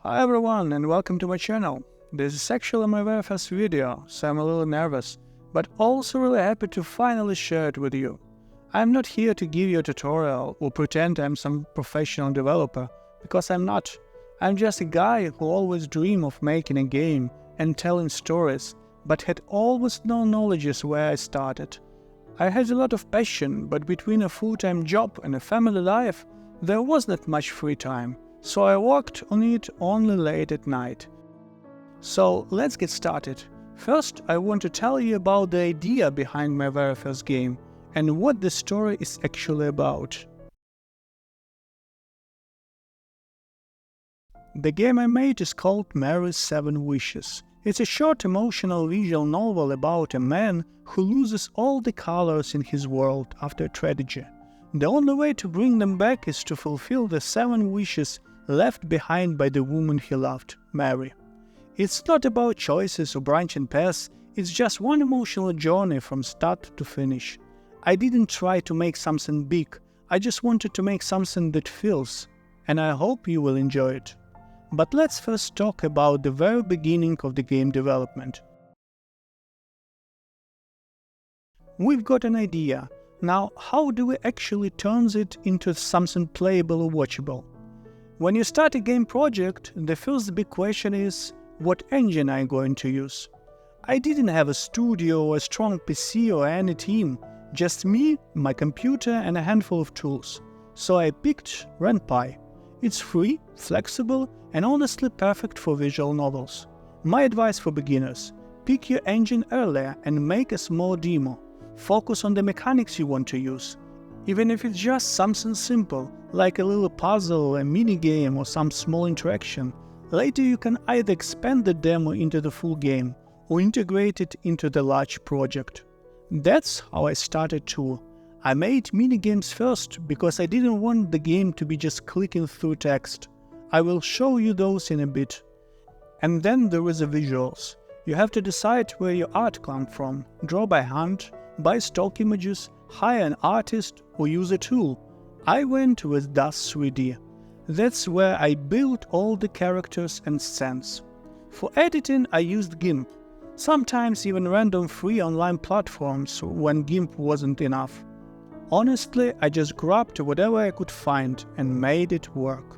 Hi everyone and welcome to my channel. This is actually my very first video, so I'm a little nervous, but also really happy to finally share it with you. I'm not here to give you a tutorial or pretend I'm some professional developer, because I'm not. I'm just a guy who always dreamed of making a game and telling stories, but had always no knowledge where I started. I had a lot of passion, but between a full-time job and a family life, there was not much free time. So I worked on it only late at night. So let's get started. First, I want to tell you about the idea behind my very first game and what the story is actually about. The game I made is called Mary's 7 Wishes. It's a short emotional visual novel about a man who loses all the colors in his world after a tragedy. The only way to bring them back is to fulfill the 7 wishes left behind by the woman he loved, Mary. It's not about choices or branching paths, it's just one emotional journey from start to finish. I didn't try to make something big, I just wanted to make something that feels, and I hope you will enjoy it. But let's first talk about the very beginning of the game development. We've got an idea. Now, how do we actually turn it into something playable or watchable? When you start a game project, the first big question is, what engine are you going to use? I didn't have a studio or a strong PC or any team, just me, my computer and a handful of tools. So I picked Ren'Py. It's free, flexible and honestly perfect for visual novels. My advice for beginners: pick your engine earlier and make a small demo. Focus on the mechanics you want to use. Even if it's just something simple, like a little puzzle, a mini-game or some small interaction, later you can either expand the demo into the full game or integrate it into the large project. That's how I started too. I made mini-games first because I didn't want the game to be just clicking through text. I will show you those in a bit. And then there is the visuals. You have to decide where your art comes from, draw by hand, buy stock images, hire an artist or use a tool. I went with DAZ 3D. That's where I built all the characters and scenes. For editing I used GIMP, sometimes even random free online platforms when GIMP wasn't enough. Honestly, I just grabbed whatever I could find and made it work.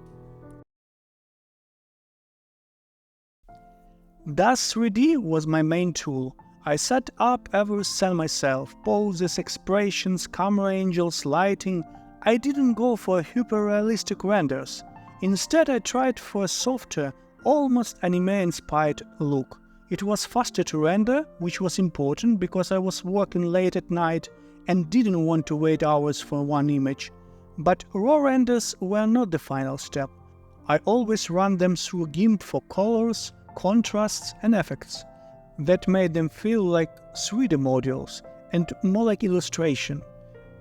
DAZ 3D was my main tool. I set up every scene myself, poses, expressions, camera angles, lighting. I didn't go for hyper-realistic renders. Instead I tried for a softer, almost anime-inspired look. It was faster to render, which was important because I was working late at night and didn't want to wait hours for one image. But raw renders were not the final step. I always ran them through GIMP for colors, contrasts and effects. That made them feel like 3D modules and more like illustration.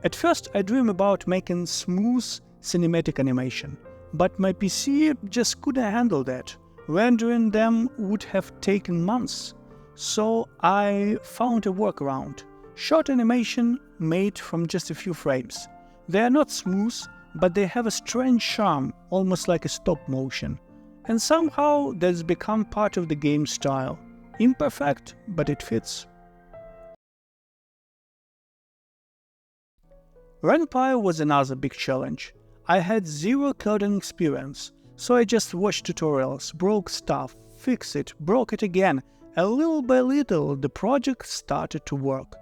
At first I dreamed about making smooth cinematic animation, but my PC just couldn't handle that. Rendering them would have taken months. So I found a workaround. Short animation made from just a few frames. They are not smooth, but they have a strange charm, almost like a stop motion. And somehow that's become part of the game style. Imperfect, but it fits. Ren'Py was another big challenge. I had zero coding experience, so I just watched tutorials, broke stuff, fixed it, broke it again, and little by little the project started to work.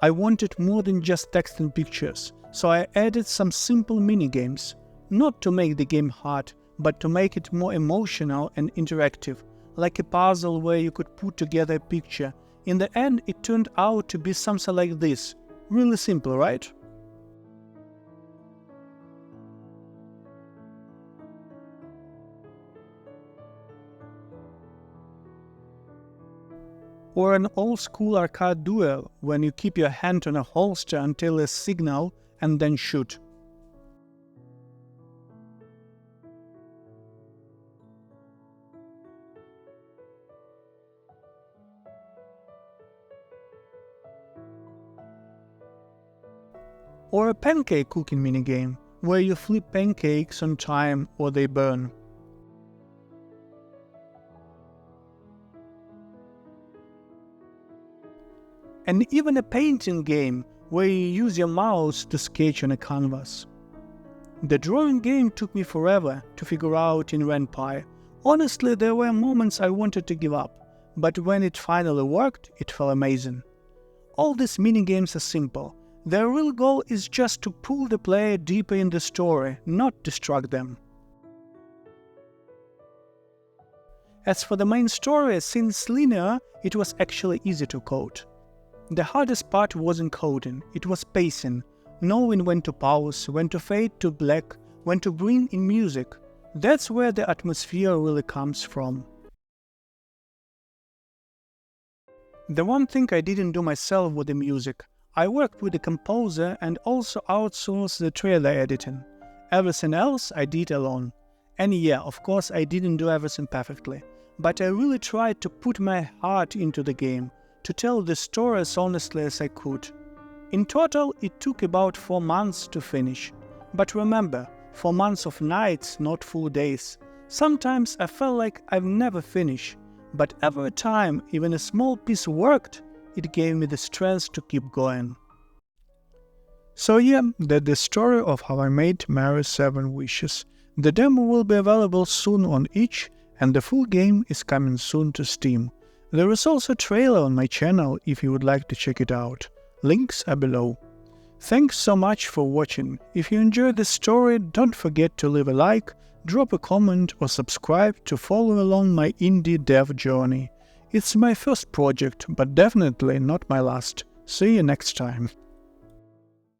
I wanted more than just text and pictures, so I added some simple mini-games, not to make the game hard, but to make it more emotional and interactive, like a puzzle where you could put together a picture. In the end it turned out to be something like this. Really simple, right? Or an old-school arcade duel, when you keep your hand on a holster until a signal and then shoot. Or a pancake cooking minigame, where you flip pancakes on time or they burn. and even a painting game where you use your mouse to sketch on a canvas. The drawing game took me forever to figure out in Ren'Py. Honestly, there were moments I wanted to give up, but when it finally worked, it felt amazing. All these minigames are simple. Their real goal is just to pull the player deeper in the story, not distract them. As for the main story, since linear, it was actually easy to code. The hardest part wasn't coding, it was pacing, knowing when to pause, when to fade to black, when to bring in music. That's where the atmosphere really comes from. The one thing I didn't do myself was the music. I worked with a composer and also outsourced the trailer editing. Everything else I did alone. And yeah, of course I didn't do everything perfectly, but I really tried to put my heart into the game, to tell the story as honestly as I could. In total, it took about 4 months to finish. But remember, 4 months of nights, not full days. Sometimes I felt like I've never finished, but every time even a small piece worked, it gave me the strength to keep going. So yeah, that's the story of how I made Mary's 7 Wishes. The demo will be available soon on itch, and the full game is coming soon to Steam. There is also a trailer on my channel if you would like to check it out. Links are below. Thanks so much for watching. If you enjoyed this story, don't forget to leave a like, drop a comment or subscribe to follow along my indie dev journey. It's my first project, but definitely not my last. See you next time.